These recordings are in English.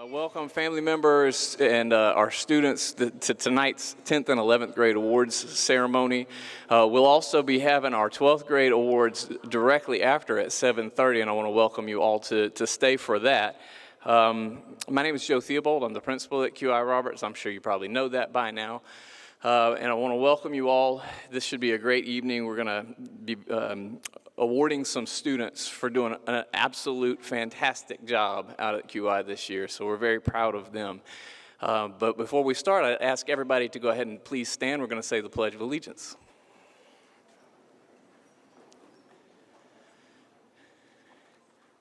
Welcome family members and our students to tonight's 10th and 11th grade awards ceremony. We'll also be having our 12th grade awards directly after at 7:30, and I want to welcome you all to stay for that. My name is Joe Theobald. I'm the principal at QI Roberts. I'm sure you probably know that by now. And I want to welcome you all. This should be a great evening. We're going to be awarding some students for doing an absolute fantastic job out at QI this year, so we're very proud of them. But before we start, I ask everybody to go ahead and please stand. We're going to say the Pledge of Allegiance.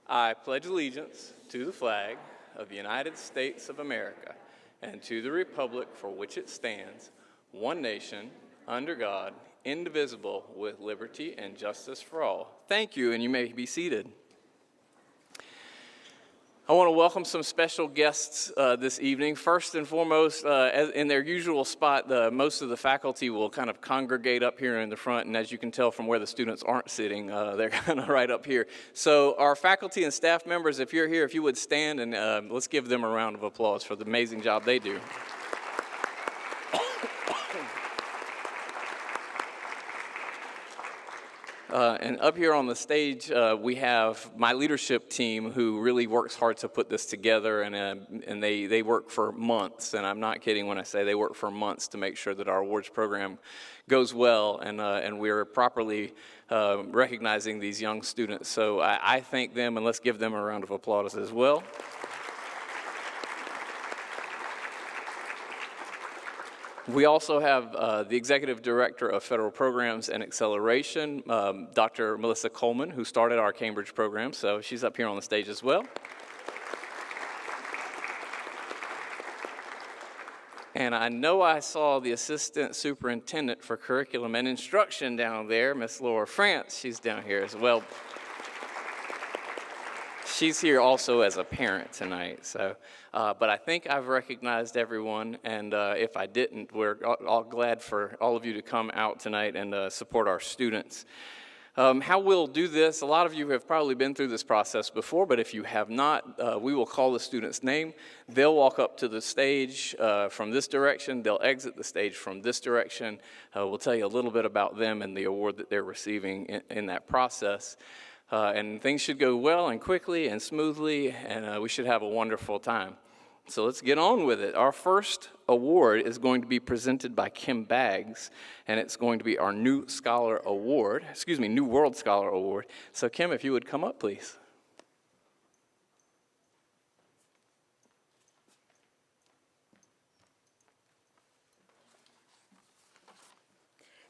I pledge allegiance to the flag of the United States of America and to the republic for which it stands, one nation, under God, indivisible, with liberty and justice for all. Thank you, and you may be seated. I want to welcome some special guests this evening. First and foremost, in their usual spot, most of the faculty will kind of congregate up here in the front, and as you can tell from where the students aren't sitting, they're kind of right up here. So our faculty and staff members, if you're here, if you would stand, and let's give them a round of applause for the amazing job they do. And up here on the stage, we have my leadership team who really works hard to put this together, and they work for months, and I'm not kidding when I say they work for months to make sure that our awards program goes well, and we're properly recognizing these young students. So I thank them, and let's give them a round of applause as well. We also have the Executive Director of Federal Programs and Acceleration, Dr. Melissa Coleman, who started our Cambridge program, so she's up here on the stage as well. And I know I saw the Assistant Superintendent for Curriculum and Instruction down there, Miss Laura France. She's down here as well. She's here also as a parent tonight, so, but I think I've recognized everyone, and if I didn't, we're all glad for all of you to come out tonight and support our students. How we'll do this, a lot of you have probably been through this process before, but if you have not, we will call the student's name. They'll walk up to the stage from this direction. They'll exit the stage from this direction. We'll tell you a little bit about them and the award that they're receiving in that process. And things should go well and quickly and smoothly, and we should have a wonderful time. So let's get on with it. Our first award is going to be presented by Kim Baggs, and it's going to be our New World Scholar Award. So Kim, if you would come up, please.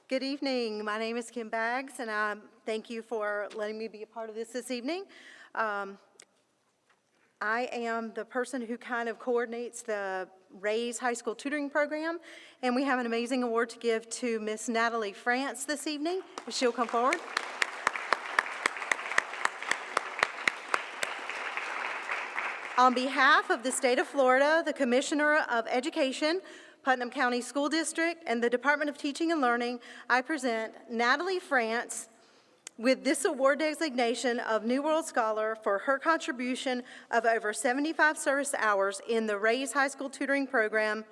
Good evening. My name is Kim Baggs, and I thank you for letting me be a part of this evening. I am the person who kind of coordinates the Raise High School Tutoring Program, and we have an amazing award to give to Miss Natalie France this evening. If she'll come forward. On behalf of the state of Florida, the Commissioner of Education, Putnam County School District, and the Department of Teaching and Learning, I present Natalie France with this award designation of New World Scholar for her contribution of over 75 service hours in the Raise High School Tutoring Program,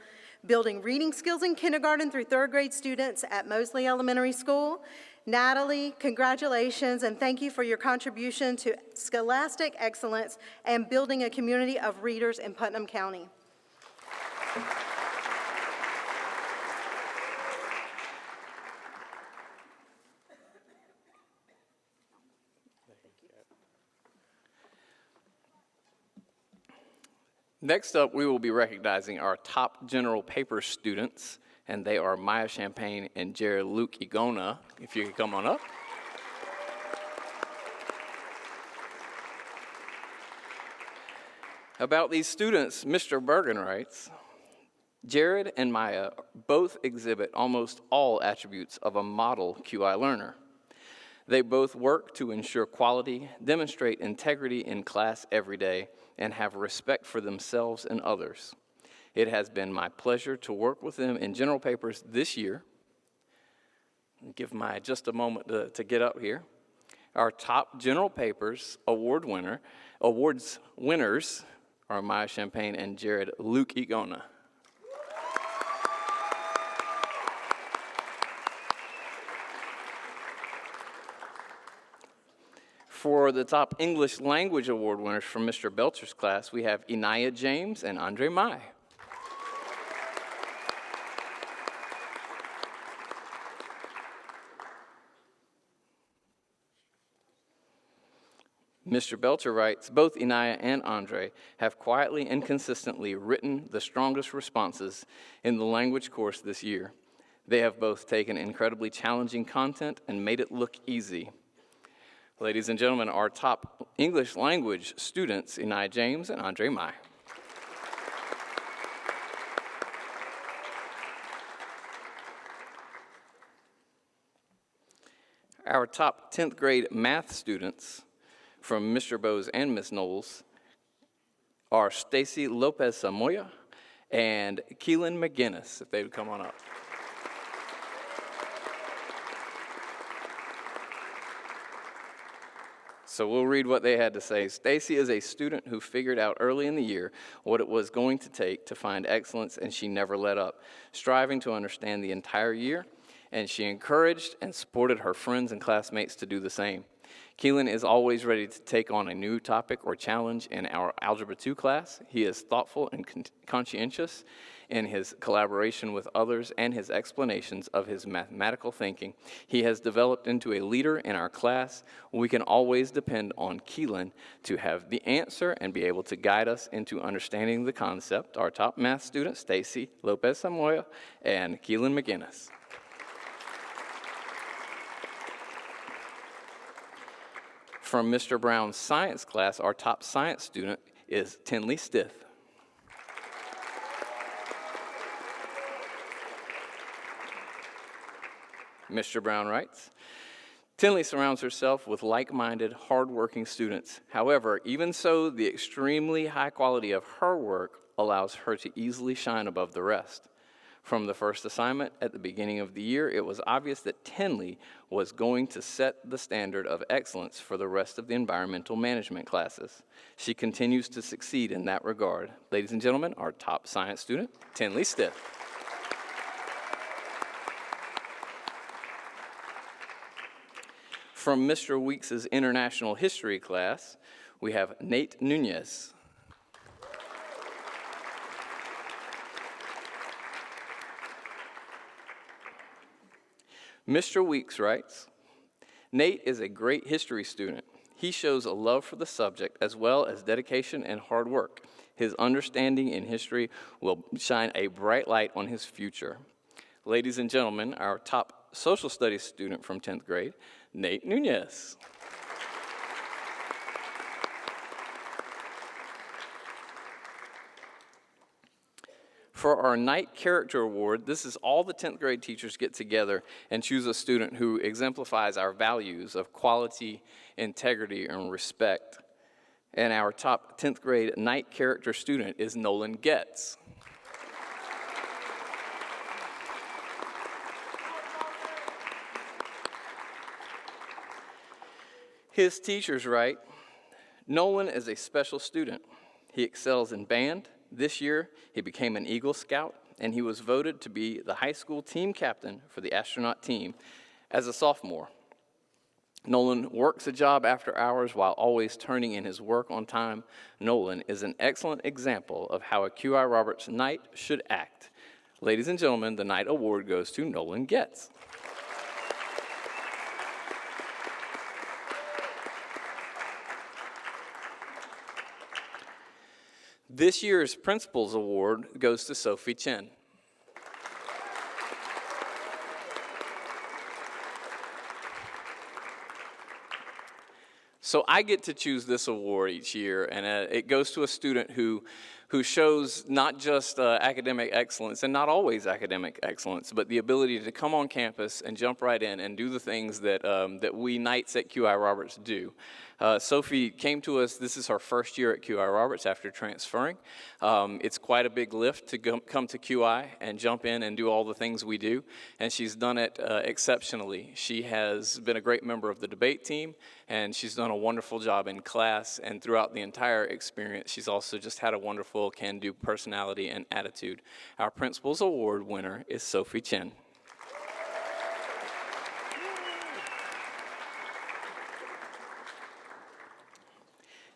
building reading skills in kindergarten through third grade students at Mosley Elementary School. Natalie, congratulations, and thank you for your contribution to scholastic excellence and building a community of readers in Putnam County. Next up, we will be recognizing our top general paper students, and they are Maya Champagne and Jared Luke Igona. If you could come on up. About these students, Mr. Bergen writes, Jared and Maya both exhibit almost all attributes of a model QI learner. They both work to ensure quality, demonstrate integrity in class every day, and have respect for themselves and others. It has been my pleasure to work with them in general papers this year. Give Maya just a moment to get up here. Our top general papers awards winners Armaya Champagne, and Jared Luke Igona. For the top English language award winners from Mr. Belcher's class, we have Inaya James and Andre Mai. Mr. Belcher writes, both Inaya and Andre have quietly and consistently written the strongest responses in the language course this year. They have both taken incredibly challenging content and made it look easy. Ladies and gentlemen, our top English language students, Inaya James and Andre Mai. Our top 10th grade math students from Mr. Bose and Ms. Knowles are Stacy Lopez Samoya and Keelan McGinnis, if they would come on up. So we'll read what they had to say. Stacy is a student who figured out early in the year what it was going to take to find excellence, and she never let up, striving to understand the entire year, and she encouraged and supported her friends and classmates to do the same. Keelan is always ready to take on a new topic or challenge in our Algebra 2 class. He is thoughtful and conscientious in his collaboration with others and his explanations of his mathematical thinking. He has developed into a leader in our class. We can always depend on Keelan to have the answer and be able to guide us into understanding the concept. Our top math student, Stacy Lopez Samoya and Keelan McGinnis. From Mr. Brown's science class, our top science student is Tinley Stith. Mr. Brown writes, Tinley surrounds herself with like-minded, hard-working students. However, even so, the extremely high quality of her work allows her to easily shine above the rest. From the first assignment at the beginning of the year, it was obvious that Tinley was going to set the standard of excellence for the rest of the environmental management classes. She continues to succeed in that regard. Ladies and gentlemen, our top science student, Tinley Stith. From Mr. Weeks' International History class, we have Nate Nunez. Mr. Weeks writes, Nate is a great history student. He shows a love for the subject as well as dedication and hard work. His understanding in history will shine a bright light on his future. Ladies and gentlemen, our top social studies student from 10th grade, Nate Nunez. For our Night Character Award, this is all the 10th grade teachers get together and choose a student who exemplifies our values of quality, integrity, and respect. And our top 10th grade Night Character student is Nolan Getz. His teachers write, Nolan is a special student. He excels in band. This year, he became an Eagle Scout, and he was voted to be the high school team captain for the astronaut team as a sophomore. Nolan works a job after hours while always turning in his work on time. Nolan is an excellent example of how a QI Roberts Knight should act. Ladies and gentlemen, the Knight Award goes to Nolan Getz. This year's Principal's Award goes to Sophie Chen. So I get to choose this award each year, and it goes to a student who who shows not just academic excellence, and not always academic excellence, but the ability to come on campus and jump right in and do the things that, that we Knights at QI Roberts do. Sophie came to us, this is her first year at QI Roberts after transferring. It's quite a big lift to come to QI and jump in and do all the things we do, and she's done it exceptionally. She has been a great member of the debate team, and she's done a wonderful job in class, and throughout the entire experience, she's also just had a wonderful can-do personality and attitude. Our Principal's Award winner is Sophie Chen.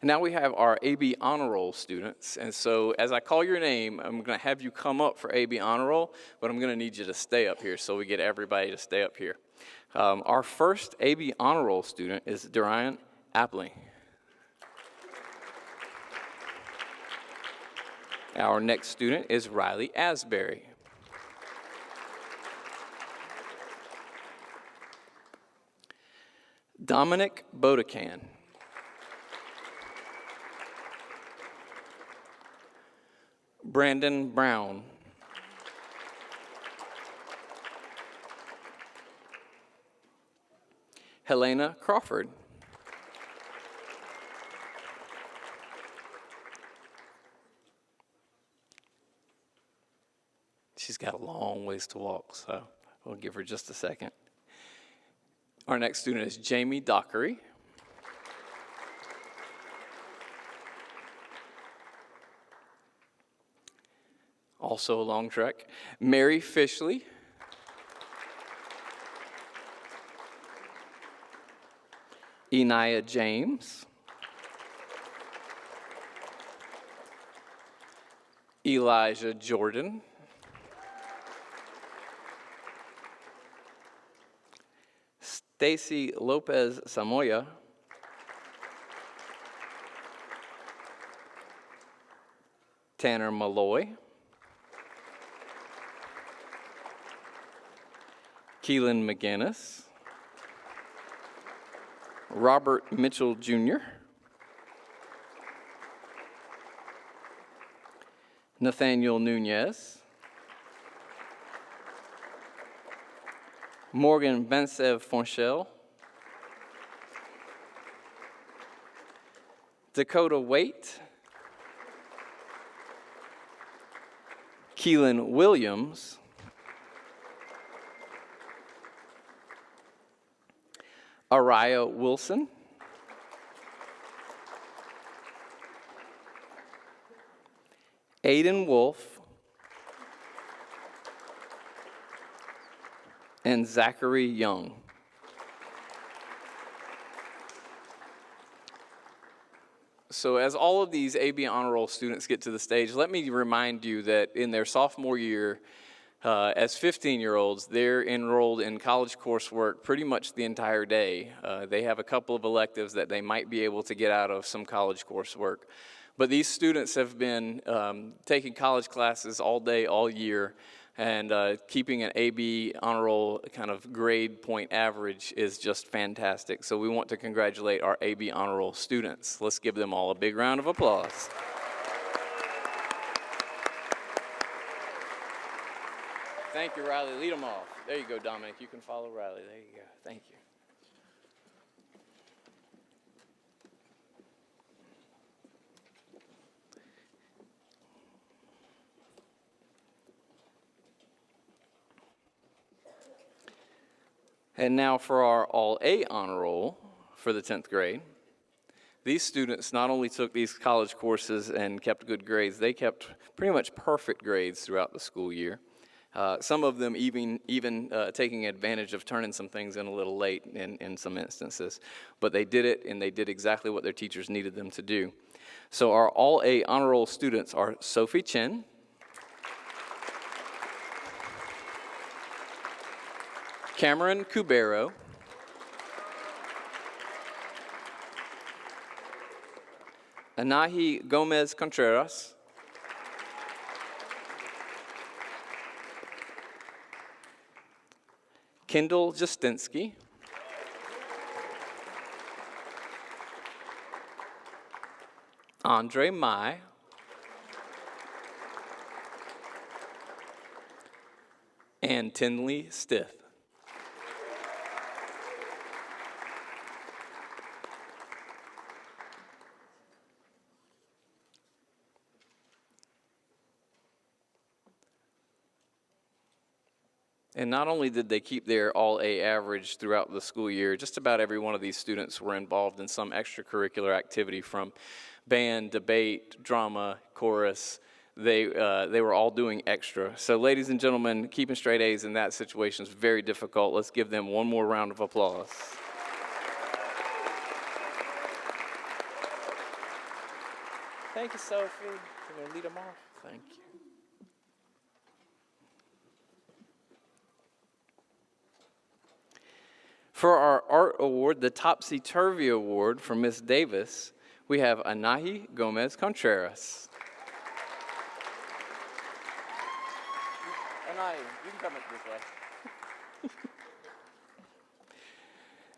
Now we have our AB Honor Roll students, and so as I call your name, I'm going to have you come up for AB Honor Roll, but I'm going to need you to stay up here so we get everybody to stay up here. Our first AB Honor Roll student is Darian Appling. Our next student is Riley Asbury. Dominic Bodecan. Brandon Brown. Helena Crawford. She's got a long ways to walk, so we'll give her just a second. Our next student is Jamie Dockery. Also a long trek. Mary Fishley. Enia James. Elijah Jordan. Stacy Lopez Samoya. Tanner Malloy. Keelan McGinnis. Robert Mitchell Jr. Nathaniel Nunez. Morgan Bensev Fonchel. Dakota Waite. Keelan Williams. Araya Wilson. Aiden Wolf. And Zachary Young. So as all of these AB Honor Roll students get to the stage, let me remind you that in their sophomore year, as 15-year-olds, they're enrolled in college coursework pretty much the entire day. They have a couple of electives that they might be able to get out of some college coursework. But these students have been taking college classes all day, all year, and keeping an AB Honor Roll kind of grade point average is just fantastic. So we want to congratulate our AB Honor Roll students. Let's give them all a big round of applause. Thank you, Riley. Lead them off. There you go, Dominic. You can follow Riley. There you go. Thank you. And now for our All-A Honor Roll for the 10th grade. These students not only took these college courses and kept good grades, they kept pretty much perfect grades throughout the school year. Some of them even taking advantage of turning some things in a little late in some instances. But they did it, and they did exactly what their teachers needed them to do. So our All-A Honor Roll students are Sophie Chen, Cameron Cubero, Anahi Gomez Contreras, Kendall Justinsky, Andre Mai, and Tinley Stith. And not only did they keep their all-A average throughout the school year, just about every one of these students were involved in some extracurricular activity, from band, debate, drama, chorus. They were all doing extra. So ladies and gentlemen, keeping straight A's in that situation is very difficult. Let's give them one more round of applause. Thank you, Sophie. You're going to lead them off? Thank you. For our art award, the Topsy-Turvy Award from Miss Davis, we have Anahi Gomez Contreras. Anahi, you can come up this way.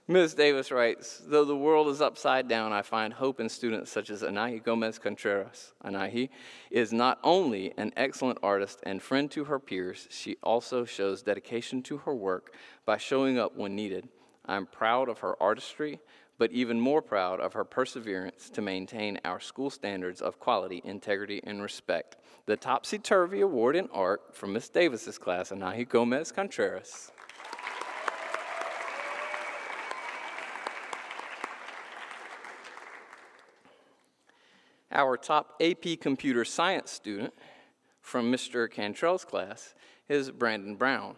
Ms. Davis writes, though the world is upside down, I find hope in students such as Anahi Gomez Contreras. Anahi is not only an excellent artist and friend to her peers, she also shows dedication to her work by showing up when needed. I'm proud of her artistry, but even more proud of her perseverance to maintain our school standards of quality, integrity, and respect. The Topsy-Turvy Award in Art from Miss Davis's class, Anahi Gomez Contreras. Our top AP Computer Science student from Mr. Cantrell's class is Brandon Brown.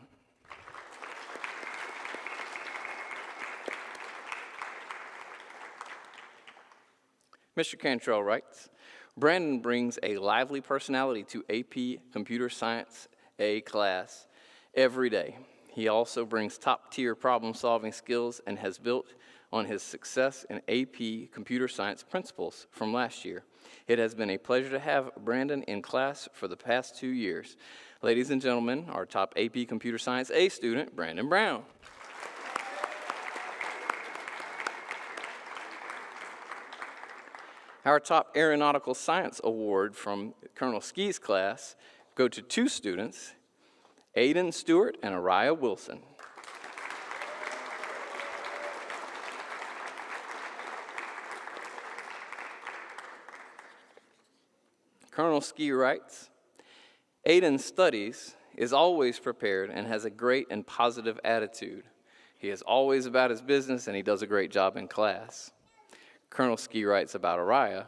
Mr. Cantrell writes, Brandon brings a lively personality to AP Computer Science A class every day. He also brings top-tier problem-solving skills and has built on his success in AP Computer Science principles from last year. It has been a pleasure to have Brandon in class for the past 2 years. Ladies and gentlemen, our top AP Computer Science A student, Brandon Brown. Our top Aeronautical Science Award from Colonel Ski's class go to 2 students, Aiden Stewart and Araya Wilson. Colonel Ski writes, Aiden studies, is always prepared, and has a great and positive attitude. He is always about his business, and he does a great job in class. Colonel Ski writes about Araya.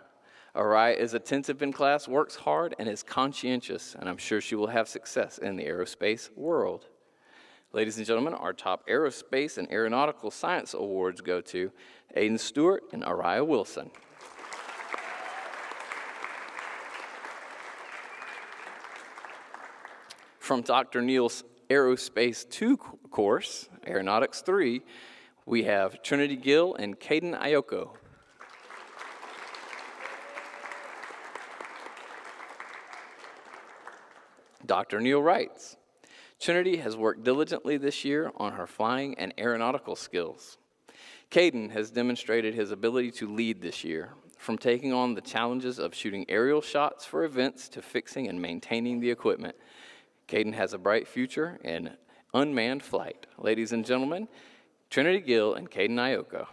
Araya is attentive in class, works hard, and is conscientious, and I'm sure she will have success in the aerospace world. Ladies and gentlemen, our top Aerospace and Aeronautical Science Awards go to Aiden Stewart and Araya Wilson. From Dr. Neal's Aerospace 2 course, Aeronautics 3, we have Trinity Gill and Caden Ayoko. Dr. Neal writes, Trinity has worked diligently this year on her flying and aeronautical skills. Caden has demonstrated his ability to lead this year, from taking on the challenges of shooting aerial shots for events to fixing and maintaining the equipment. Caden has a bright future in unmanned flight. Ladies and gentlemen, Trinity Gill and Caden Ayoko.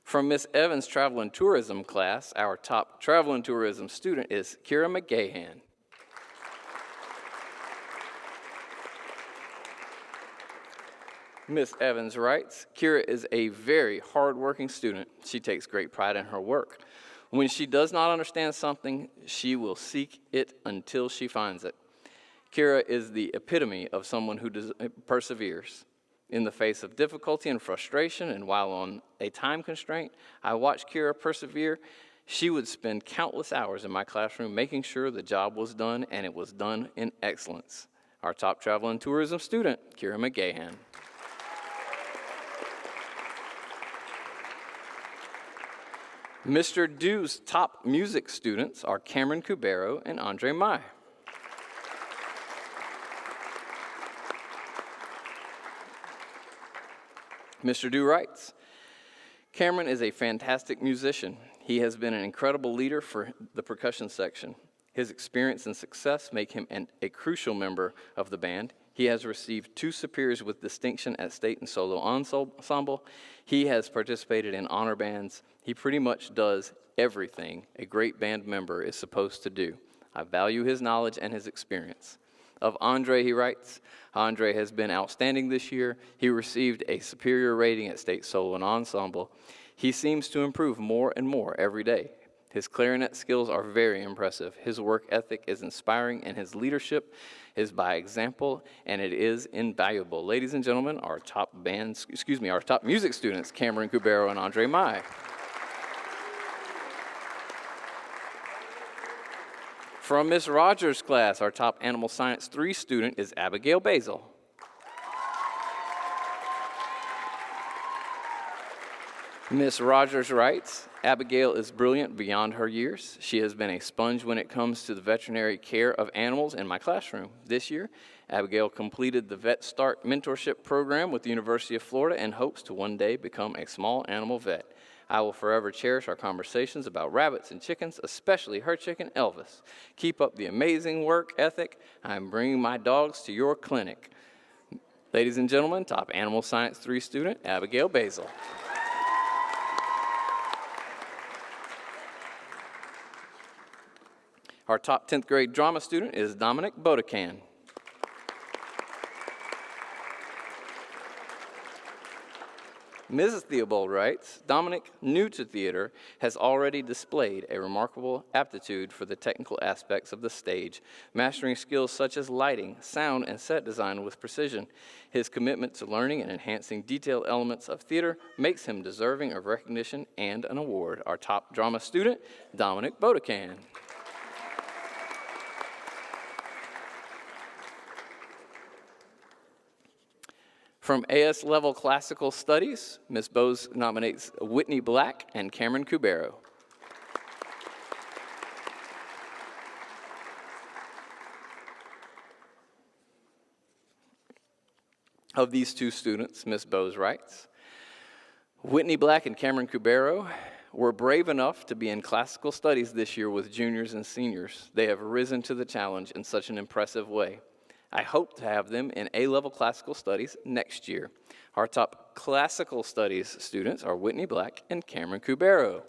From Miss Evans' Travel and Tourism class, our top Travel and Tourism student is Kira McGahan. Miss Evans writes, Kira is a very hardworking student. She takes great pride in her work. When she does not understand something, she will seek it until she finds it. Kira is the epitome of someone who perseveres. In the face of difficulty and frustration, and while on a time constraint, I watched Kira persevere. She would spend countless hours in my classroom making sure the job was done, and it was done in excellence. Our top Travel and Tourism student, Kira McGahan. Mr. Dew's top music students are Cameron Cubero and Andre Mai. Mr. Dew writes, Cameron is a fantastic musician. He has been an incredible leader for the percussion section. His experience and success make him a crucial member of the band. He has received 2 superiors with distinction at state and solo ensemble. He has participated in honor bands. He pretty much does everything a great band member is supposed to do. I value his knowledge and his experience. Of Andre, he writes, Andre has been outstanding this year. He received a superior rating at state solo and ensemble. He seems to improve more and more every day. His clarinet skills are very impressive. His work ethic is inspiring, and his leadership is by example, and it is invaluable. Ladies and gentlemen, our top music students, Cameron Cubero and Andre Mai. From Miss Rogers' class, our top Animal Science 3 student is Abigail Basil. Miss Rogers writes, Abigail is brilliant beyond her years. She has been a sponge when it comes to the veterinary care of animals in my classroom. This year, Abigail completed the Vet Start mentorship program with the University of Florida and hopes to one day become a small animal vet. I will forever cherish our conversations about rabbits and chickens, especially her chicken, Elvis. Keep up the amazing work ethic. I'm bringing my dogs to your clinic. Ladies and gentlemen, top Animal Science 3 student, Abigail Basil. Our top 10th grade drama student is Dominic Bodecan. Mrs. Theobald writes, Dominic, new to theater, has already displayed a remarkable aptitude for the technical aspects of the stage, mastering skills such as lighting, sound, and set design with precision. His commitment to learning and enhancing detailed elements of theater makes him deserving of recognition and an award. Our top drama student, Dominic Bodecan. From AS Level Classical Studies, Ms. Bowes nominates Whitney Black and Cameron Cubero. Of these 2 students, Ms. Bowes writes, Whitney Black and Cameron Cubero were brave enough to be in classical studies this year with juniors and seniors. They have risen to the challenge in such an impressive way. I hope to have them in A-level classical studies next year. Our top classical studies students are Whitney Black and Cameron Cubero.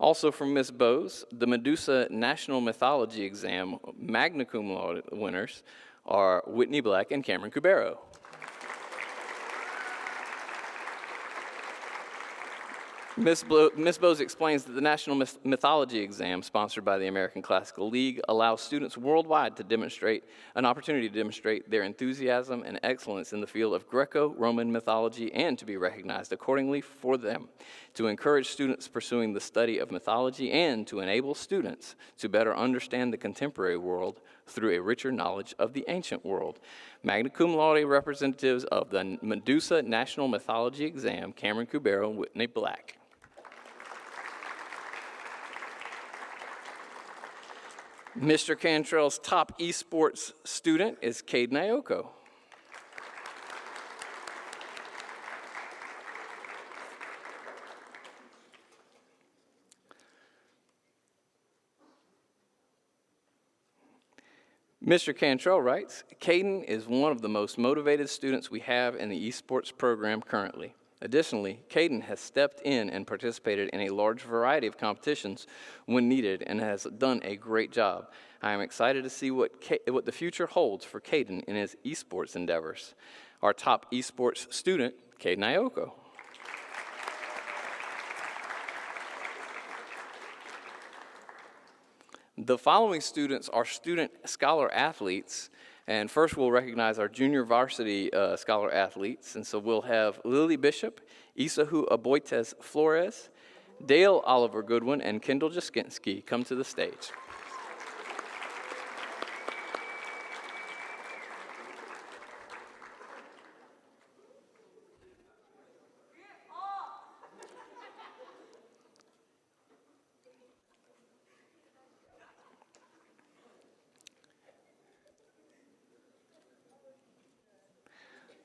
Also from Ms. Bowes, the Medusa National Mythology Exam magna cum laude winners are Whitney Black and Cameron Cubero. Ms. Bowes explains that the National Mythology Exam, sponsored by the American Classical League, allows students worldwide to demonstrate an opportunity to demonstrate their enthusiasm and excellence in the field of Greco-Roman mythology and to be recognized accordingly for them, to encourage students pursuing the study of mythology and to enable students to better understand the contemporary world through a richer knowledge of the ancient world. Magna cum laude representatives of the Medusa National Mythology Exam, Cameron Cubero and Whitney Black. Mr. Cantrell's top esports student is Caden Ioko. Mr. Cantrell writes, Caden is one of the most motivated students we have in the esports program currently. Additionally, Caden has stepped in and participated in a large variety of competitions when needed and has done a great job. I am excited to see what the future holds for Caden in his esports endeavors. Our top esports student, Caden Ioko. The following students are student scholar athletes. And first, we'll recognize our junior varsity scholar athletes. And so we'll have Lily Bishop, Isahu Aboites Flores, Dale Oliver Goodwin, and Kendall Jaskinski come to the stage.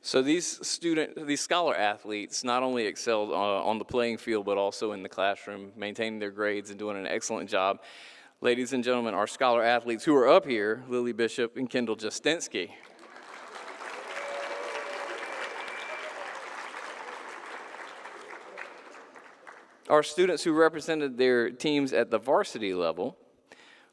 So these scholar athletes not only excelled on the playing field, but also in the classroom, maintaining their grades and doing an excellent job. Ladies and gentlemen, our scholar athletes who are up here, Lily Bishop and Kendall Justinsky. Our students who represented their teams at the varsity level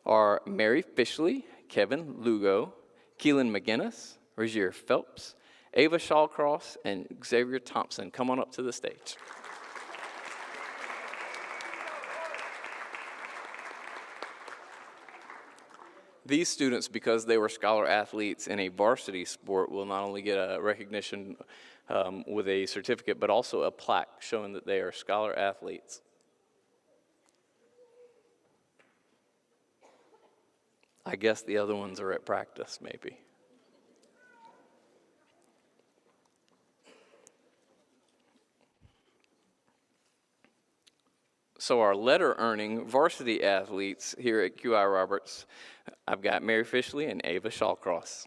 are Mary Fishley, Kevin Lugo, Keelan McGinnis, Regier Phelps, Ava Shawcross, and Xavier Thompson. Come on up to the stage. These students, because they were scholar athletes in a varsity sport, will not only get a recognition with a certificate, but also a plaque showing that they are scholar athletes. I guess the other ones are at practice, maybe. So our letter-earning varsity athletes here at QI Roberts, I've got Mary Fishley and Ava Shawcross.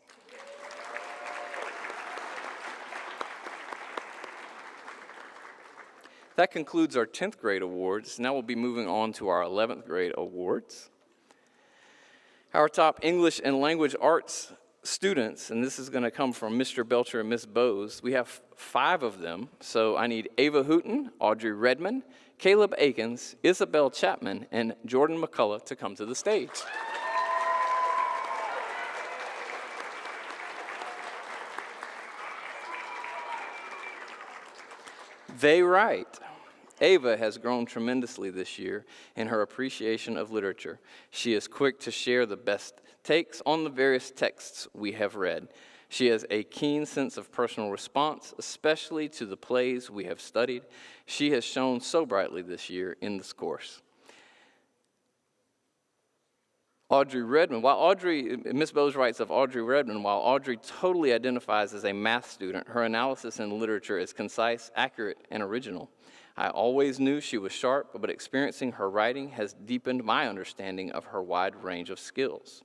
That concludes our 10th grade awards. Now we'll be moving on to our 11th grade awards. Our top English and language arts students, and this is going to come from Mr. Belcher and Miss Bowes. We have 5 of them, so I need Ava Hooten, Audrey Redmond, Caleb Akins, Isabel Chapman, and Jordan McCullough to come to the stage. They write. Ava has grown tremendously this year in her appreciation of literature. She is quick to share the best takes on the various texts we have read. She has a keen sense of personal response, especially to the plays we have studied. She has shone so brightly this year in this course. Audrey Redmond, Miss Bowes writes of Audrey Redmond, while Audrey totally identifies as a math student, her analysis in literature is concise, accurate, and original. I always knew she was sharp, but experiencing her writing has deepened my understanding of her wide range of skills.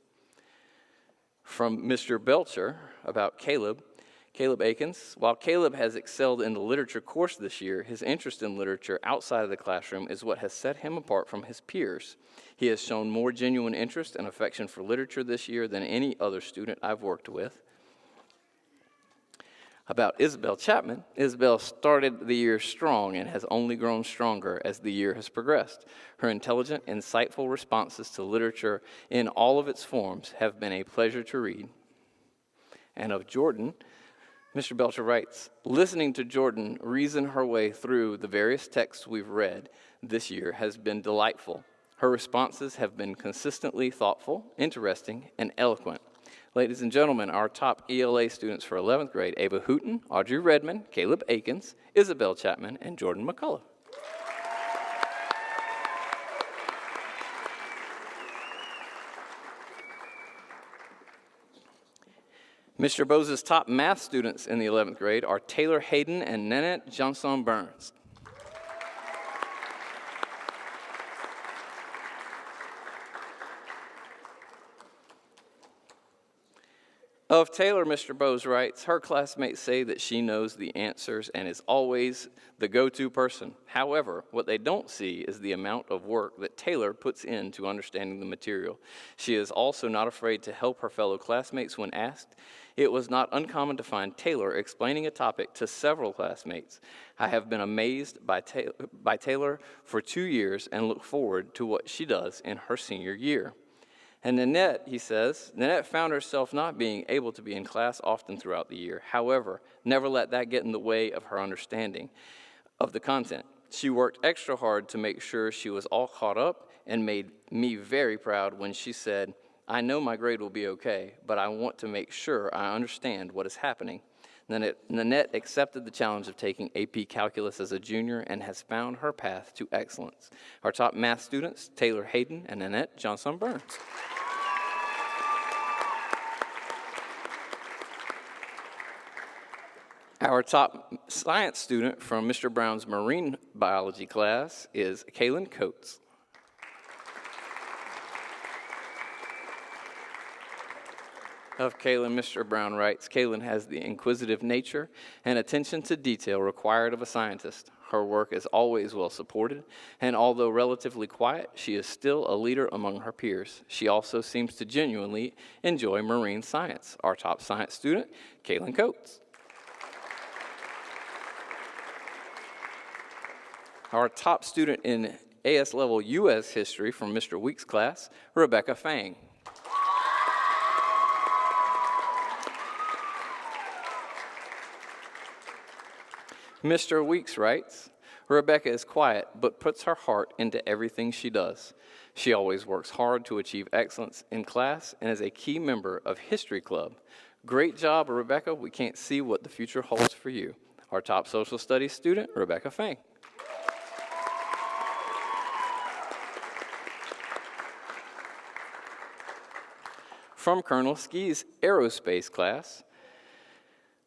From Mr. Belcher about Caleb Akins, while Caleb has excelled in the literature course this year, his interest in literature outside of the classroom is what has set him apart from his peers. He has shown more genuine interest and affection for literature this year than any other student I've worked with. About Isabel Chapman, Isabel started the year strong and has only grown stronger as the year has progressed. Her intelligent, insightful responses to literature in all of its forms have been a pleasure to read. And of Jordan, Mr. Belcher writes, listening to Jordan reason her way through the various texts we've read this year has been delightful. Her responses have been consistently thoughtful, interesting, and eloquent. Ladies and gentlemen, our top ELA students for 11th grade, Ava Hooten, Audrey Redmond, Caleb Akins, Isabel Chapman, and Jordan McCullough. Mr. Bose's top math students in the 11th grade are Taylor Hayden and Nanette Johnson Burns. Of Taylor, Mr. Bose writes, her classmates say that she knows the answers and is always the go-to person. However, what they don't see is the amount of work that Taylor puts into understanding the material. She is also not afraid to help her fellow classmates when asked. It was not uncommon to find Taylor explaining a topic to several classmates. I have been amazed by Taylor for 2 years and look forward to what she does in her senior year. And Nanette, he says, Nanette found herself not being able to be in class often throughout the year. However, never let that get in the way of her understanding of the content. She worked extra hard to make sure she was all caught up and made me very proud when she said, I know my grade will be okay, but I want to make sure I understand what is happening. Nanette accepted the challenge of taking AP Calculus as a junior and has found her path to excellence. Our top math students, Taylor Hayden and Nanette Johnson Burns. Our top science student from Mr. Brown's marine biology class is Kaylin Coates. Of Kaylin, Mr. Brown writes, Kaylin has the inquisitive nature and attention to detail required of a scientist. Her work is always well supported, and although relatively quiet, she is still a leader among her peers. She also seems to genuinely enjoy marine science. Our top science student, Kaylin Coates. Our top student in AS level U.S. history from Mr. Weeks' class, Rebecca Fang. Mr. Weeks writes, Rebecca is quiet but puts her heart into everything she does. She always works hard to achieve excellence in class and is a key member of History Club. Great job, Rebecca. We can't see what the future holds for you. Our top social studies student, Rebecca Fang. From Colonel Ski's aerospace class,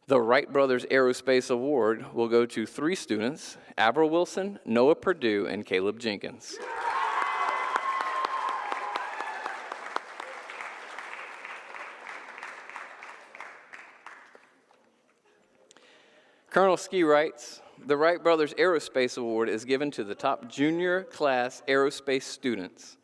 the Wright Brothers Aerospace Award will go to 3 students, Avril Wilson, Noah Perdue, and Caleb Jenkins. Colonel Ski writes, the Wright Brothers Aerospace Award is given to the top junior class aerospace students.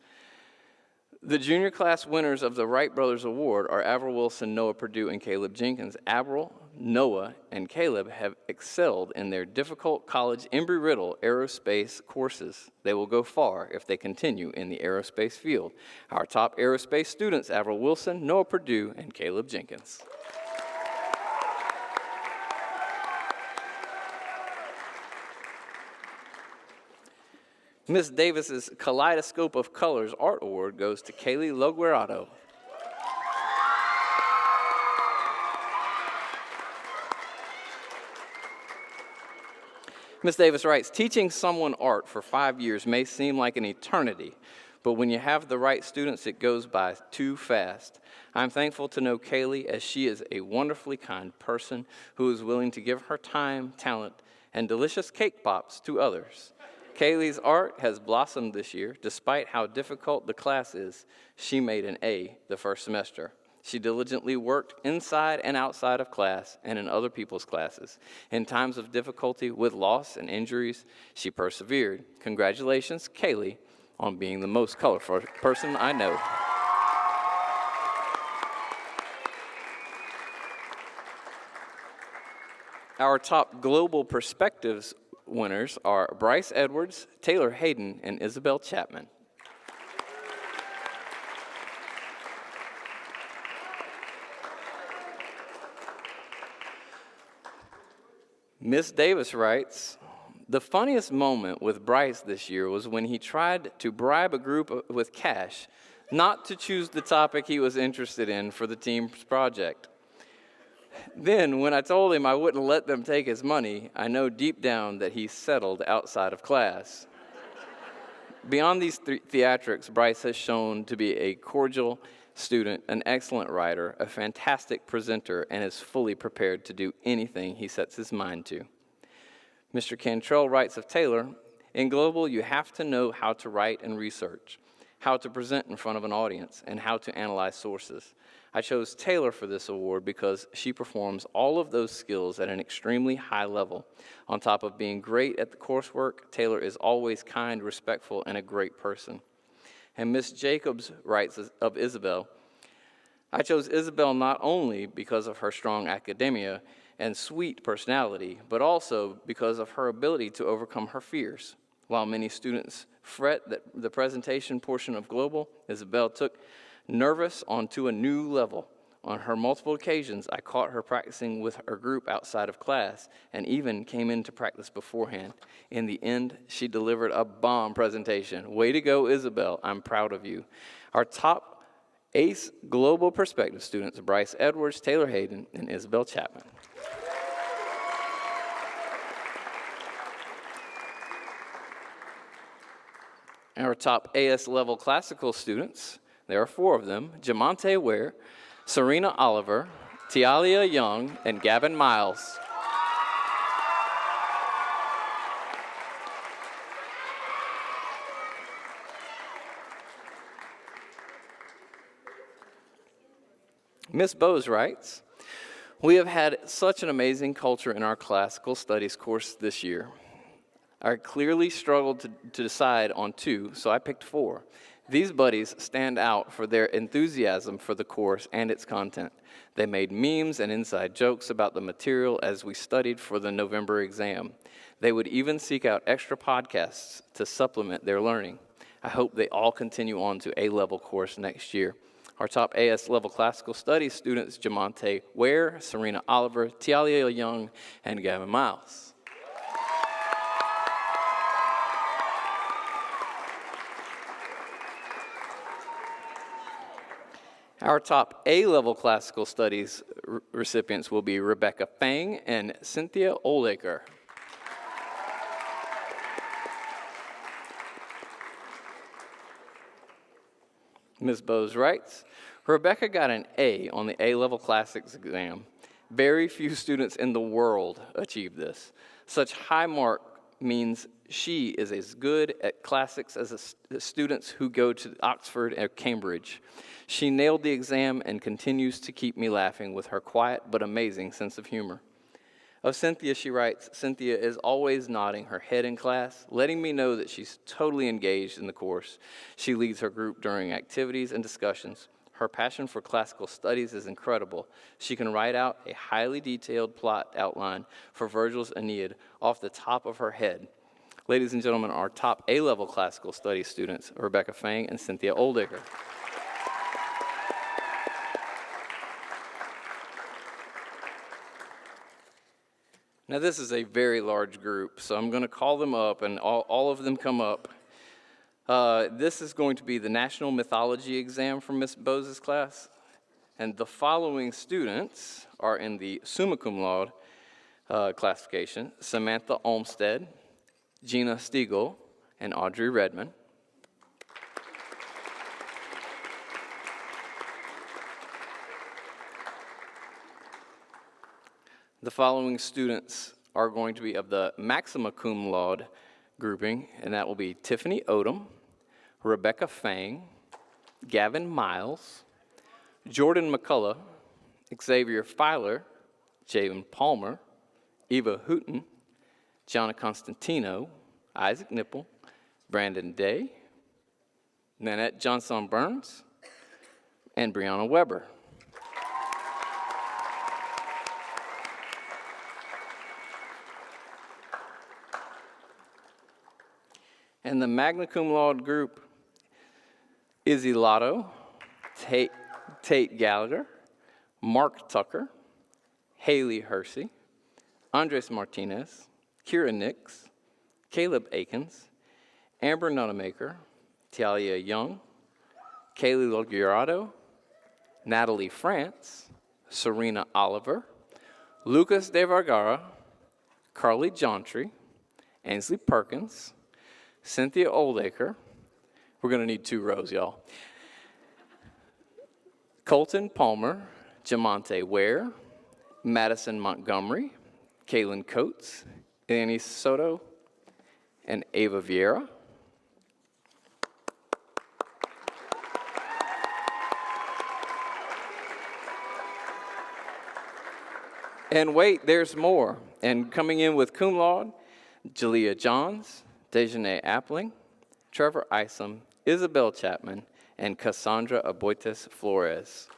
The junior class winners of the Wright Brothers Award are Avril Wilson, Noah Perdue, and Caleb Jenkins. Avril, Noah, and Caleb have excelled in their difficult college Embry-Riddle aerospace courses. They will go far if they continue in the aerospace field. Our top aerospace students, Avril Wilson, Noah Perdue, and Caleb Jenkins. Ms. Davis's Kaleidoscope of Colors Art Award goes to Kaylee Loguerado. Ms. Davis writes, teaching someone art for 5 years may seem like an eternity, but when you have the right students, it goes by too fast. I'm thankful to know Kaylee, as she is a wonderfully kind person who is willing to give her time, talent, and delicious cake pops to others. Kaylee's art has blossomed this year. Despite how difficult the class is, she made an A the first semester. She diligently worked inside and outside of class and in other people's classes. In times of difficulty with loss and injuries, she persevered. Congratulations, Kaylee, on being the most colorful person I know. Our top Global Perspectives winners are Bryce Edwards, Taylor Hayden, and Isabel Chapman. Miss Davis writes, the funniest moment with Bryce this year was when he tried to bribe a group with cash not to choose the topic he was interested in for the team's project. Then, when I told him I wouldn't let them take his money, I know deep down that he settled outside of class. Beyond these theatrics, Bryce has shown to be a cordial student, an excellent writer, a fantastic presenter, and is fully prepared to do anything he sets his mind to. Mr. Cantrell writes of Taylor, in Global, you have to know how to write and research, how to present in front of an audience, and how to analyze sources. I chose Taylor for this award because she performs all of those skills at an extremely high level. On top of being great at the coursework, Taylor is always kind, respectful, and a great person. And Miss Jacobs writes of Isabel, I chose Isabel not only because of her strong academia and sweet personality, but also because of her ability to overcome her fears. While many students fret that the presentation portion of Global, Isabel took nervous onto a new level. On her multiple occasions, I caught her practicing with her group outside of class and even came in to practice beforehand. In the end, she delivered a bomb presentation. Way to go, Isabel. I'm proud of you. Our top ACE Global Perspective students, Bryce Edwards, Taylor Hayden, and Isabel Chapman. Our top AS level classical students, there are 4 of them, Jamonte Ware, Serena Oliver, Tialia Young, and Gavin Miles. Miss Bowes writes, "We have had such an amazing culture in our classical studies course this year. I clearly struggled to decide on two, so I picked four. These buddies stand out for their enthusiasm for the course and its content. They made memes and inside jokes about the material as we studied for the November exam. They would even seek out extra podcasts to supplement their learning. I hope they all continue on to A-level course next year. Our top AS level classical studies students, Jamonte Ware, Serena Oliver, Tialia Young, and Gavin Miles." Our top A-level classical studies recipients will be Rebecca Fang and Cynthia Oldacre. Ms. Bowes writes, "Rebecca got an A on the A-level classics exam. Very few students in the world achieve this. Such high mark means she is as good at classics as the students who go to Oxford or Cambridge. She nailed the exam and continues to keep me laughing with her quiet but amazing sense of humor." Of Cynthia, she writes, "Cynthia is always nodding her head in class, letting me know that she's totally engaged in the course. She leads her group during activities and discussions. Her passion for classical studies is incredible. She can write out a highly detailed plot outline for Virgil's Aeneid off the top of her head." Ladies and gentlemen, our top A-level classical studies students, Rebecca Fang and Cynthia Oldacre. Now, this is a very large group, so I'm going to call them up, and all of them come up. This is going to be the National Mythology exam from Ms. Bowes' class, and the following students are in the summa cum laude classification: Samantha Olmsted, Gina Stiegel, and Audrey Redmond. The following students are going to be of the maxima cum laude grouping, and that will be Tiffany Odom, Rebecca Fang, Gavin Miles, Jordan McCullough, Xavier Filer, Javen Palmer, Eva Hooten, Gianna Constantino, Isaac Nipple, Brandon Day, Nanette Johnson Burns, and Brianna Weber. And the magna cum laude group: Izzy Lotto, Tate Gallagher, Mark Tucker, Haley Hersey, Andres Martinez, Kira Nix, Caleb Akins, Amber Nunamaker, Talia Young, Kaylee Logurado, Natalie France, Serena Oliver, Lucas De Vergara, Carly Jontry, Ainsley Perkins, Cynthia Oldacre. We're going to need 2 rows, y'all. Colton Palmer, Jamonte Ware, Madison Montgomery, Kaylin Coates, Annie Soto, and Ava Vieira. And wait, there's more. And coming in with cum laude, Jalea Johns, Dejanay Appling, Trevor Isom, Isabel Chapman, and Cassandra Aboites Flores.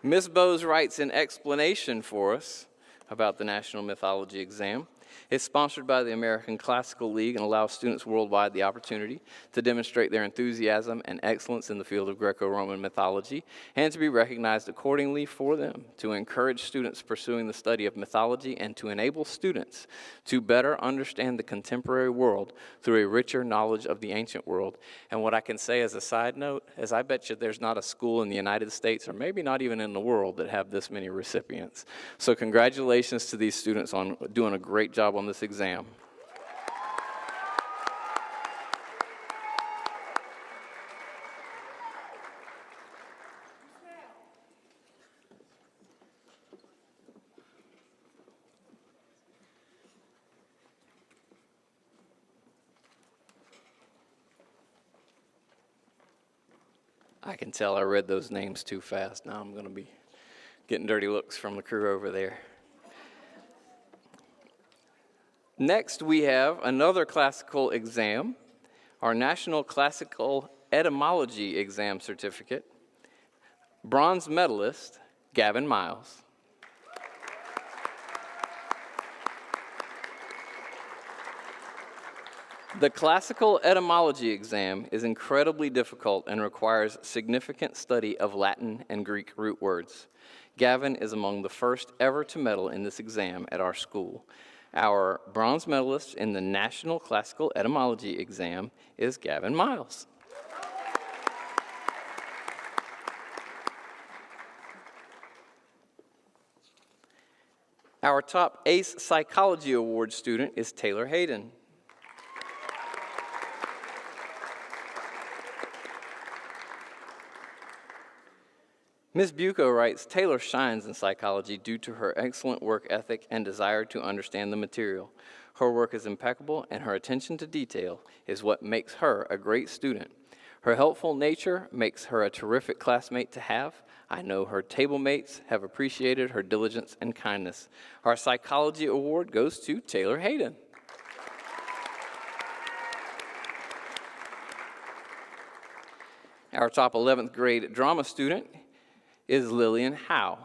Ms. Bowes writes an explanation for us about the National Mythology exam. It's sponsored by the American Classical League and allows students worldwide the opportunity to demonstrate their enthusiasm and excellence in the field of Greco-Roman mythology and to be recognized accordingly for them, to encourage students pursuing the study of mythology and to enable students to better understand the contemporary world through a richer knowledge of the ancient world. And what I can say as a side note is I bet you there's not a school in the United States or maybe not even in the world that have this many recipients. So congratulations to these students on doing a great job on this exam. I can tell I read those names too fast. Now I'm going to be getting dirty looks from the crew over there. Next, we have another classical exam, our National Classical Etymology Exam Certificate. Bronze medalist, Gavin Miles. The classical etymology exam is incredibly difficult and requires significant study of Latin and Greek root words. Gavin is among the first ever to medal in this exam at our school. Our bronze medalist in the National Classical Etymology exam is Gavin Miles. Our top ACE Psychology Award student is Taylor Hayden. Ms. Bucco writes, Taylor shines in psychology due to her excellent work ethic and desire to understand the material. Her work is impeccable, and her attention to detail is what makes her a great student. Her helpful nature makes her a terrific classmate to have. I know her table mates have appreciated her diligence and kindness. Our psychology award goes to Taylor Hayden. Our top 11th grade drama student is Lillian Howe.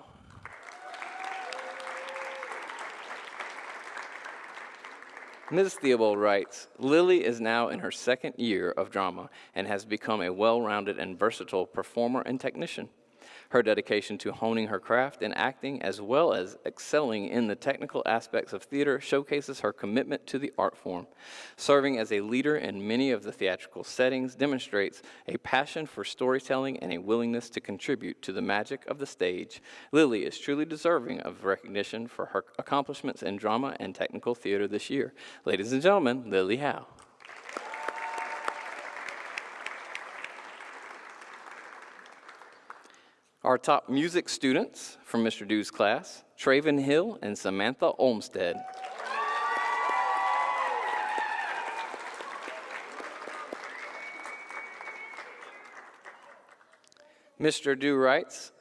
Ms. Theobald writes, Lily is now in her second year of drama and has become a well-rounded and versatile performer and technician. Her dedication to honing her craft in acting as well as excelling in the technical aspects of theater showcases her commitment to the art form. Serving as a leader in many of the theatrical settings demonstrates a passion for storytelling and a willingness to contribute to the magic of the stage. Lily is truly deserving of recognition for her accomplishments in drama and technical theater this year. Ladies and gentlemen, Lily Howe. Our top music students from Mr. Dew's class, Traven Hill and Samantha Olmstead. Mr. Dew writes,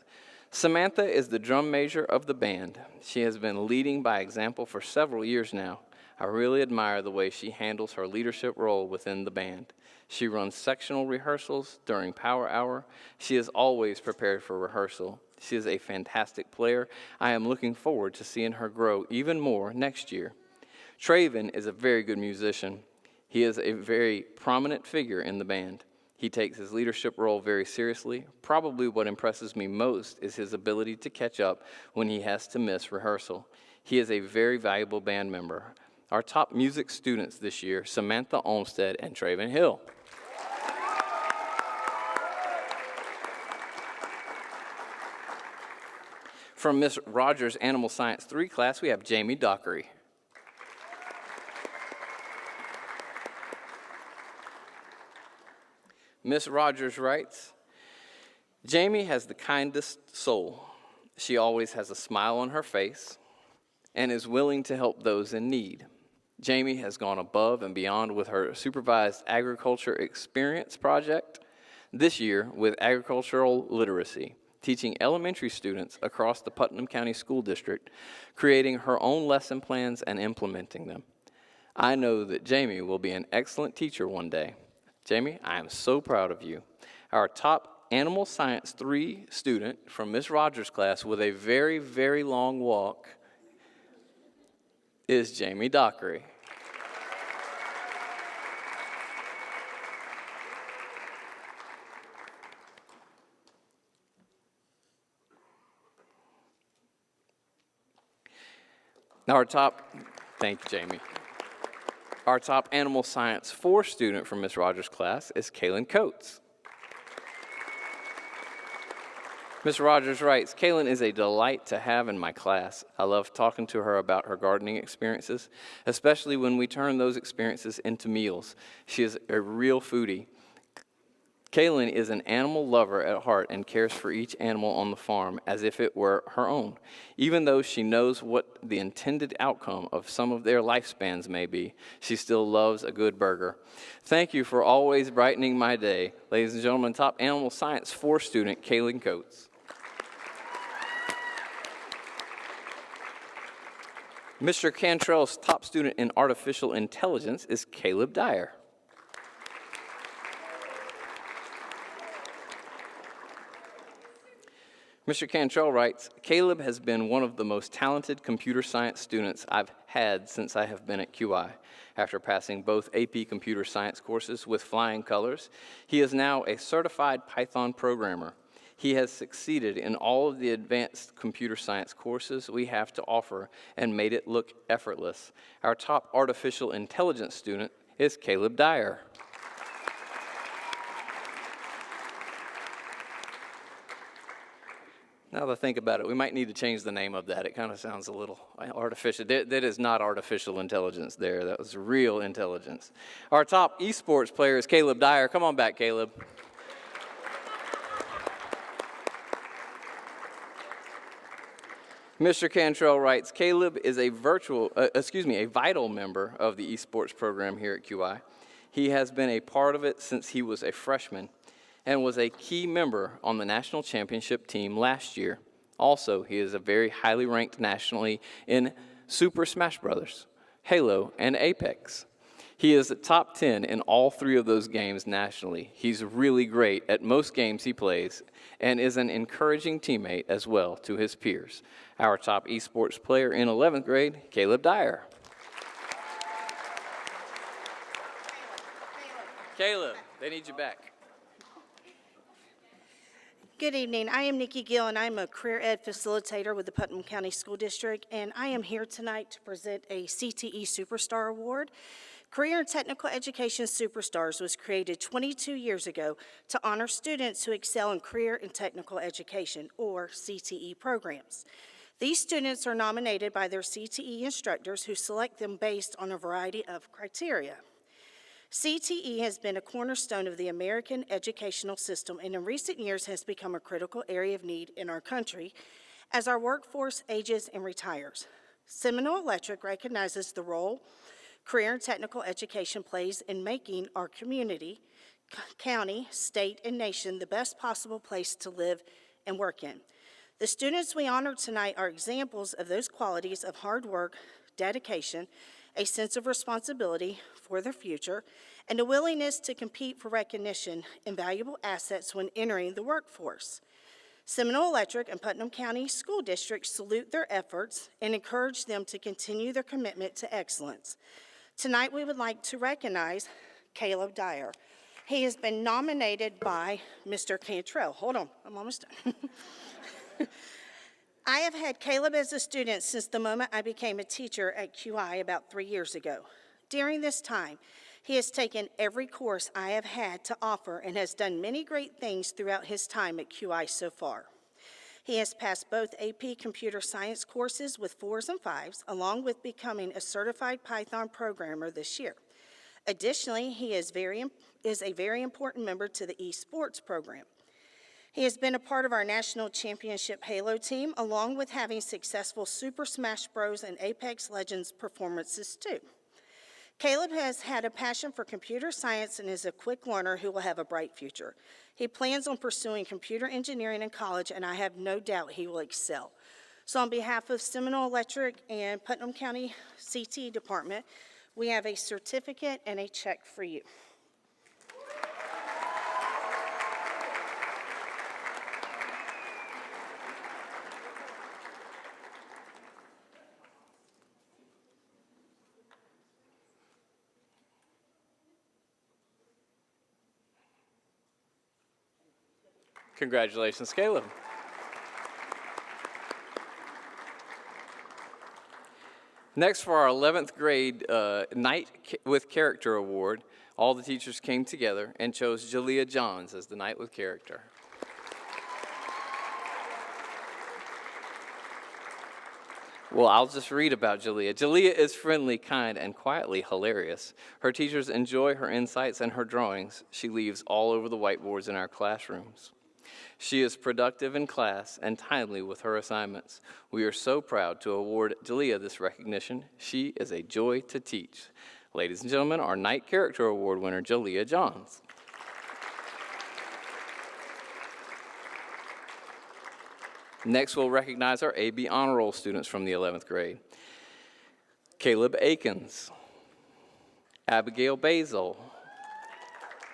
Samantha is the drum major of the band. She has been leading by example for several years now. I really admire the way she handles her leadership role within the band. She runs sectional rehearsals during power hour. She is always prepared for rehearsal. She is a fantastic player. I am looking forward to seeing her grow even more next year. Traven is a very good musician. He is a very prominent figure in the band. He takes his leadership role very seriously. Probably what impresses me most is his ability to catch up when he has to miss rehearsal. He is a very valuable band member. Our top music students this year, Samantha Olmstead and Traven Hill. From Miss Rogers' Animal Science 3 class, we have Jamie Dockery. Miss Rogers writes, Jamie has the kindest soul. She always has a smile on her face and is willing to help those in need. Jamie has gone above and beyond with her supervised agriculture experience project this year with agricultural literacy, teaching elementary students across the Putnam County School District, creating her own lesson plans and implementing them. I know that Jamie will be an excellent teacher one day. Jamie, I am so proud of you. Our top Animal Science 3 student from Miss Rogers' class with a very, very long walk is Jamie Dockery. Now thank you, Jamie. Our top Animal Science 4 student from Miss Rogers' class is Kaylin Coates. Ms. Rogers writes, Kaylin is a delight to have in my class. I love talking to her about her gardening experiences, especially when we turn those experiences into meals. She is a real foodie. Kaylin is an animal lover at heart and cares for each animal on the farm as if it were her own. Even though she knows what the intended outcome of some of their lifespans may be, she still loves a good burger. Thank you for always brightening my day. Ladies and gentlemen, top Animal Science 4 student, Kaylin Coates. Mr. Cantrell's top student in Artificial Intelligence is Caleb Dyer. Mr. Cantrell writes, Caleb has been one of the most talented computer science students I've had since I have been at QI. After passing both AP computer science courses with flying colors, he is now a certified Python programmer. He has succeeded in all of the advanced computer science courses we have to offer and made it look effortless. Our top artificial intelligence student is Caleb Dyer. Now that I think about it, we might need to change the name of that. It kind of sounds a little artificial. That is not artificial intelligence there. That was real intelligence. Our top esports player is Caleb Dyer. Come on back, Caleb. Mr. Cantrell writes, Caleb is a vital member of the esports program here at QI. He has been a part of it since he was a freshman and was a key member on the national championship team last year. Also, he is a very highly ranked nationally in Super Smash Bros., Halo, and Apex. He is top 10 in all 3 of those games nationally. He's really great at most games he plays and is an encouraging teammate as well to his peers. Our top esports player in 11th grade, Caleb Dyer. Caleb, they need you back. Good evening. I am Nikki Gill, and I'm a career ed facilitator with the Putnam County School District, and I am here tonight to present a CTE Superstar Award. Career and Technical Education Superstars was created 22 years ago to honor students who excel in career and technical education, or CTE programs. These students are nominated by their CTE instructors who select them based on a variety of criteria. CTE has been a cornerstone of the American educational system and in recent years has become a critical area of need in our country as our workforce ages and retires. Seminole Electric recognizes the role career and technical education plays in making our community, county, state, and nation the best possible place to live and work in. The students we honor tonight are examples of those qualities of hard work, dedication, a sense of responsibility for their future, and a willingness to compete for recognition and valuable assets when entering the workforce. Seminole Electric and Putnam County School District salute their efforts and encourage them to continue their commitment to excellence. Tonight, we would like to recognize Caleb Dyer. He has been nominated by Mr. Cantrell. Hold on, I'm almost done. I have had Caleb as a student since the moment I became a teacher at QI about 3 years ago. During this time, he has taken every course I have had to offer and has done many great things throughout his time at QI so far. He has passed both AP computer science courses with 4s and 5s, along with becoming a certified Python programmer this year. Additionally, he is a very important member to the esports program. He has been a part of our national championship Halo team, along with having successful Super Smash Bros. And Apex Legends performances too. Caleb has had a passion for computer science and is a quick learner who will have a bright future. He plans on pursuing computer engineering in college, and I have no doubt he will excel. So on behalf of Seminole Electric and Putnam County CT Department, we have a certificate and a check for you. Congratulations, Caleb. Next, for our 11th grade Night with Character Award, all the teachers came together and chose Jalea Johns as the Night with Character. Well, I'll just read about Jalea. Jalea is friendly, kind, and quietly hilarious. Her teachers enjoy her insights and her drawings she leaves all over the whiteboards in our classrooms. She is productive in class and timely with her assignments. We are so proud to award Jalea this recognition. She is a joy to teach. Ladies and gentlemen, our Night Character Award winner, Jalea Johns. Next, we'll recognize our AB Honor Roll students from the 11th grade. Caleb Akins, Abigail Basil,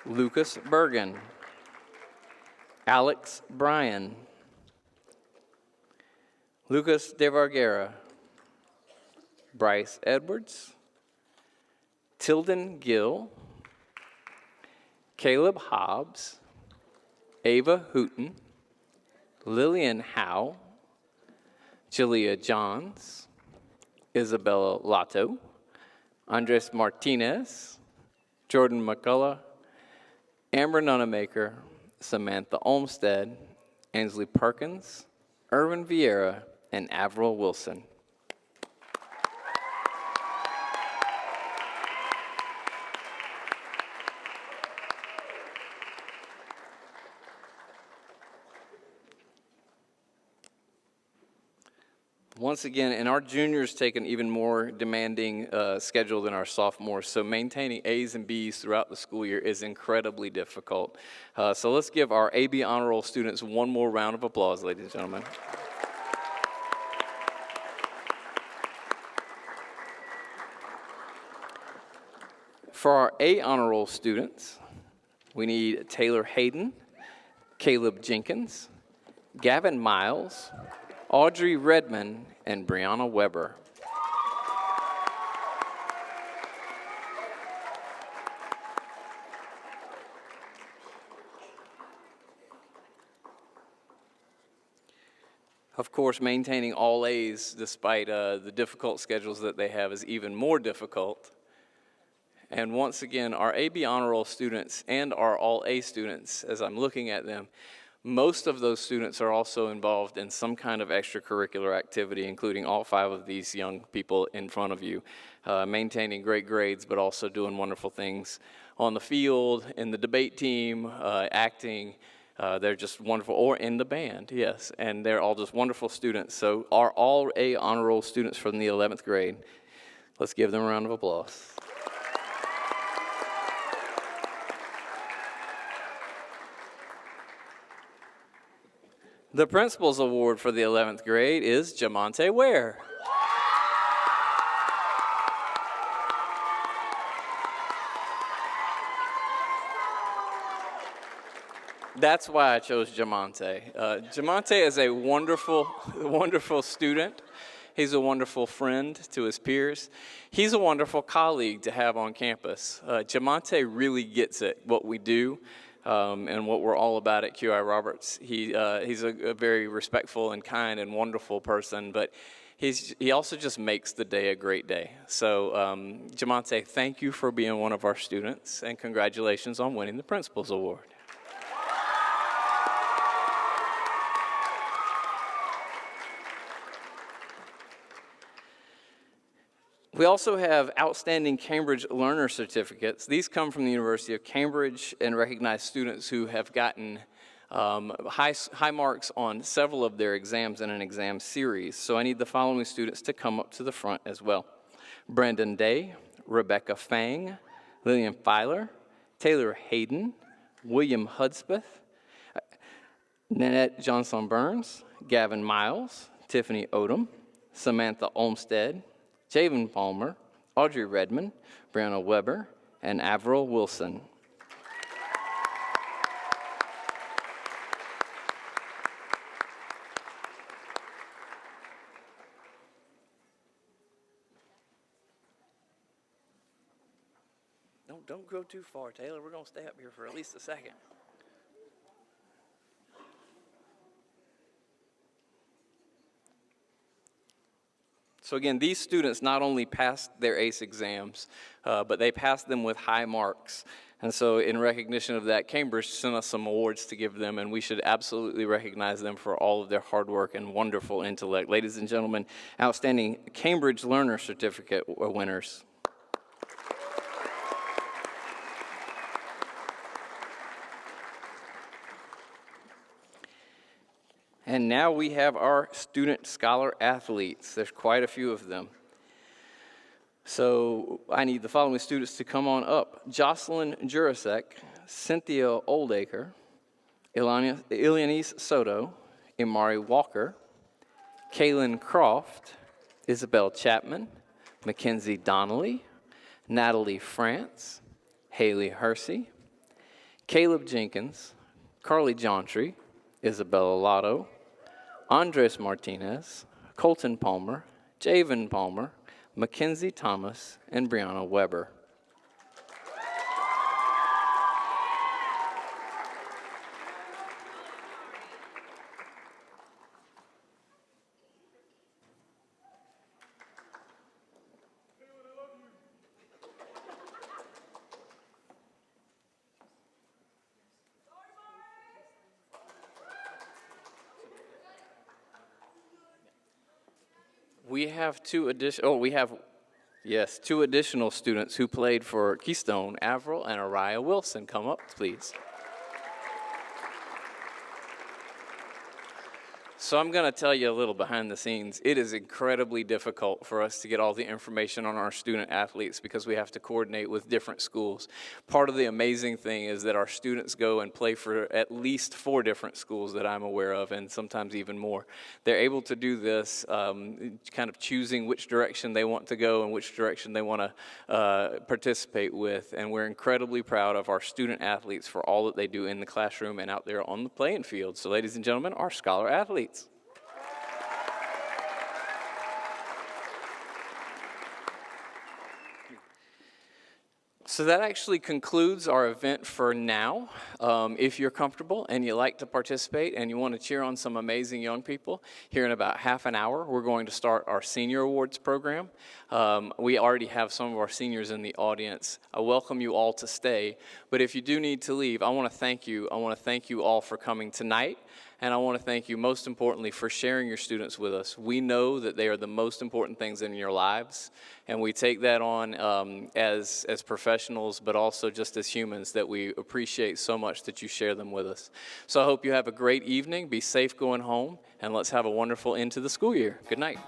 Lucas Bergen, Alex Bryan, Lucas De Vargara, Bryce Edwards, Tilden Gill, Caleb Hobbs, Ava Hooten, Lillian Howe, Jalea Johns, Isabella Lotto, Andres Martinez, Jordan McCullough, Amber Nunamaker, Samantha Olmstead, Ainsley Perkins, Irvin Vieira, and Avril Wilson. Once again, and our juniors take an even more demanding schedule than our sophomores, so maintaining A's and B's throughout the school year is incredibly difficult. So let's give our AB Honor Roll students one more round of applause, ladies and gentlemen. For our A Honor Roll students, we need Taylor Hayden, Caleb Jenkins, Gavin Miles, Audrey Redmond, and Brianna Weber. Of course, maintaining all A's despite the difficult schedules that they have is even more difficult. And once again, our AB Honor Roll students and our All A students, as I'm looking at them, most of those students are also involved in some kind of extracurricular activity, including all 5 of these young people in front of you, maintaining great grades, but also doing wonderful things on the field, in the debate team, acting. They're just wonderful, or in the band, yes, and they're all just wonderful students. So our All A Honor Roll students from the 11th grade, let's give them a round of applause. The Principal's Award for the 11th grade is Jamonte Ware. That's why I chose Jamonte. Jamonte is a wonderful, wonderful student. He's a wonderful friend to his peers. He's a wonderful colleague to have on campus. Jamonte really gets it, what we do. And what we're all about at QI Roberts. He's a very respectful and kind and wonderful person, but he also just makes the day a great day. So, Jamonte, thank you for being one of our students, and congratulations on winning the Principal's Award. We also have outstanding Cambridge Learner Certificates. These come from the University of Cambridge and recognize students who have gotten high marks on several of their exams in an exam series. So I need the following students to come up to the front as well. Brandon Day, Rebecca Fang, Lillian Filer, Taylor Hayden, William Hudspeth, Nanette Johnson-Burns, Gavin Miles, Tiffany Odom, Samantha Olmstead, Javen Palmer, Audrey Redmond, Brianna Weber, and Avril Wilson. Don't go too far, Taylor. We're going to stay up here for at least a second. So again, these students not only passed their ACE exams, but they passed them with high marks. And so in recognition of that, Cambridge sent us some awards to give them, and we should absolutely recognize them for all of their hard work and wonderful intellect. Ladies and gentlemen, outstanding Cambridge Learner Certificate winners. And now we have our student scholar athletes. There's quite a few of them. So I need the following students to come on up: Jocelyn Jurasek, Cynthia Oldacre, Ileanice Soto, Imari Walker, Kaylin Croft, Isabel Chapman, Mackenzie Donnelly, Natalie France, Haley Hersey, Caleb Jenkins, Carly Jontry, Isabella Lotto, Andres Martinez, Colton Palmer, Javen Palmer, Mackenzie Thomas, and Brianna Weber. We have two additional students who played for Keystone, Avril and Araya Wilson. Come up, please. So I'm going to tell you a little behind the scenes. It is incredibly difficult for us to get all the information on our student athletes because we have to coordinate with different schools. Part of the amazing thing is that our students go and play for at least 4 different schools that I'm aware of, and sometimes even more. They're able to do this kind of choosing which direction they want to go and which direction they want to participate with, and we're incredibly proud of our student athletes for all that they do in the classroom and out there on the playing field. So ladies and gentlemen, our scholar athletes. So that actually concludes our event for now. If you're comfortable and you like to participate and you want to cheer on some amazing young people, here in about half an hour, we're going to start our Senior Awards program. We already have some of our seniors in the audience. I welcome you all to stay, but if you do need to leave, I want to thank you. I want to thank you all for coming tonight. And I want to thank you, most importantly, for sharing your students with us. We know that they are the most important things in your lives, and we take that on as professionals, but also just as humans, that we appreciate so much that you share them with us. So I hope you have a great evening. Be safe going home, and let's have a wonderful end to the school year. Good night.